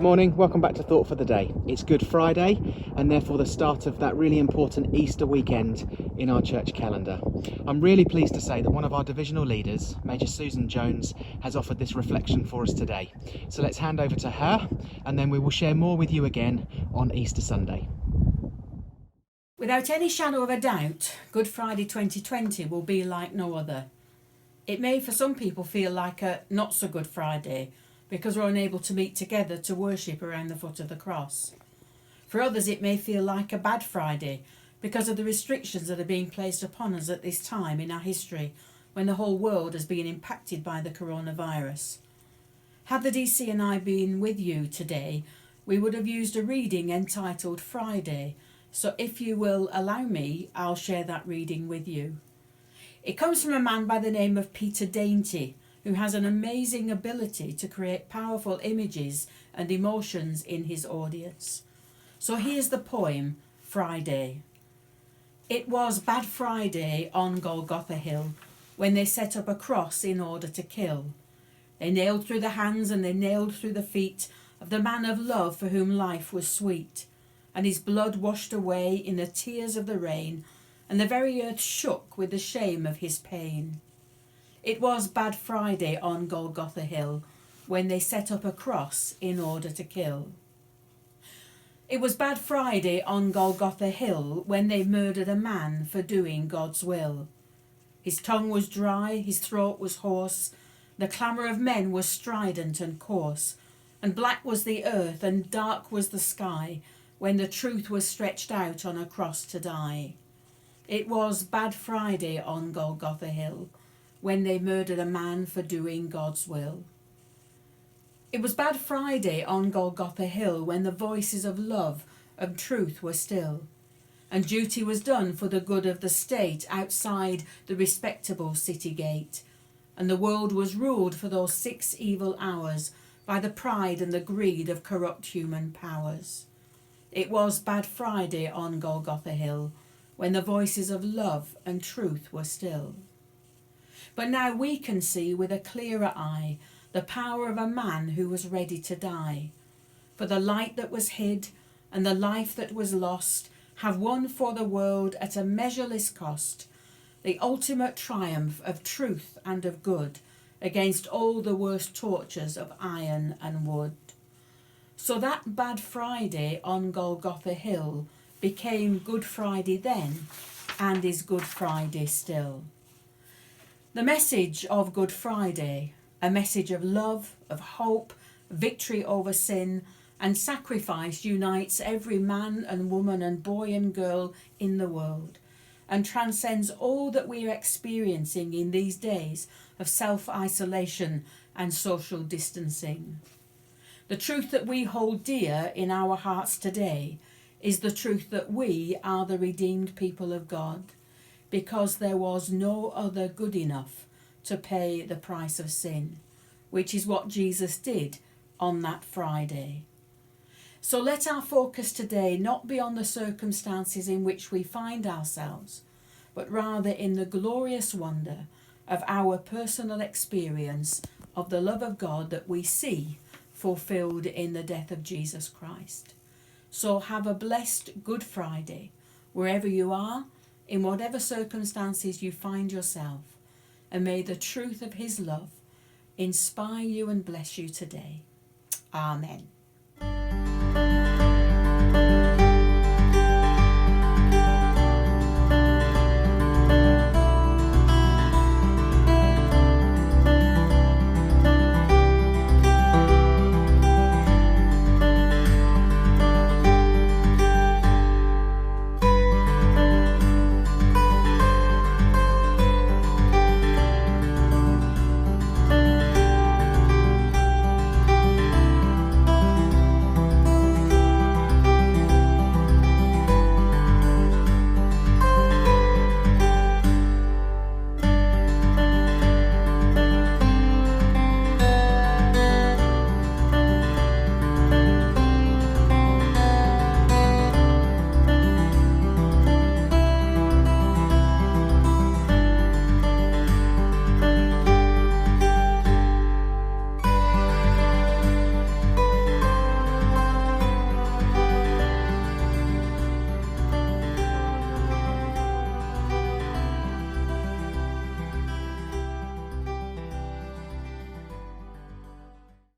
Good morning, welcome back to Thought for the Day. It's Good Friday and therefore the start of that really important Easter weekend in our church calendar. I'm really pleased to say that one of our divisional leaders, Major Susan Jones, has offered this reflection for us today. So let's hand over to her and then we will share more with you again on Easter Sunday. Without any shadow of a doubt, Good Friday 2020 will be like no other. It may for some people feel like a not so good Friday because we're unable to meet together to worship around the foot of the cross. For others it may feel like a bad Friday because of the restrictions that are being placed upon us at this time in our history when the whole world has been impacted by the coronavirus. Had the DC and I been with you today, we would have used a reading entitled Friday, so if you will allow me, I'll share that reading with you. It comes from a man by the name of Peter Dainty, who has an amazing ability to create powerful images and emotions in his audience. So here's the poem, Friday. It was Bad Friday on Golgotha Hill, when they set up a cross in order to kill. They nailed through the hands and they nailed through the feet of the man of love for whom life was sweet, and his blood washed away in the tears of the rain, and the very earth shook with the shame of his pain. It was Bad Friday on Golgotha Hill, when they set up a cross in order to kill. It was Bad Friday on Golgotha Hill, when they murdered a man for doing God's will. His tongue was dry, his throat was hoarse, the clamour of men was strident and coarse, and black was the earth and dark was the sky, when the truth was stretched out on a cross to die. It was Bad Friday on Golgotha Hill, when they murdered a man for doing God's will. It was Bad Friday on Golgotha Hill, when the voices of love and truth were still, and duty was done for the good of the state outside the respectable city gate, and the world was ruled for those 6 evil hours by the pride and the greed of corrupt human powers. It was Bad Friday on Golgotha Hill, when the voices of love and truth were still. But now we can see with a clearer eye the power of a man who was ready to die. For the light that was hid and the life that was lost have won for the world at a measureless cost the ultimate triumph of truth and of good against all the worst tortures of iron and wood. So that Bad Friday on Golgotha Hill became Good Friday then and is Good Friday still. The message of Good Friday, a message of love, of hope, victory over sin and sacrifice, unites every man and woman and boy and girl in the world and transcends all that we are experiencing in these days of self-isolation and social distancing. The truth that we hold dear in our hearts today is the truth that we are the redeemed people of God, because there was no other good enough to pay the price of sin, which is what Jesus did on that Friday. So let our focus today not be on the circumstances in which we find ourselves, but rather in the glorious wonder of our personal experience of the love of God that we see fulfilled in the death of Jesus Christ. So have a blessed Good Friday, wherever you are, in whatever circumstances you find yourself, and may the truth of his love inspire you and bless you today. Amen.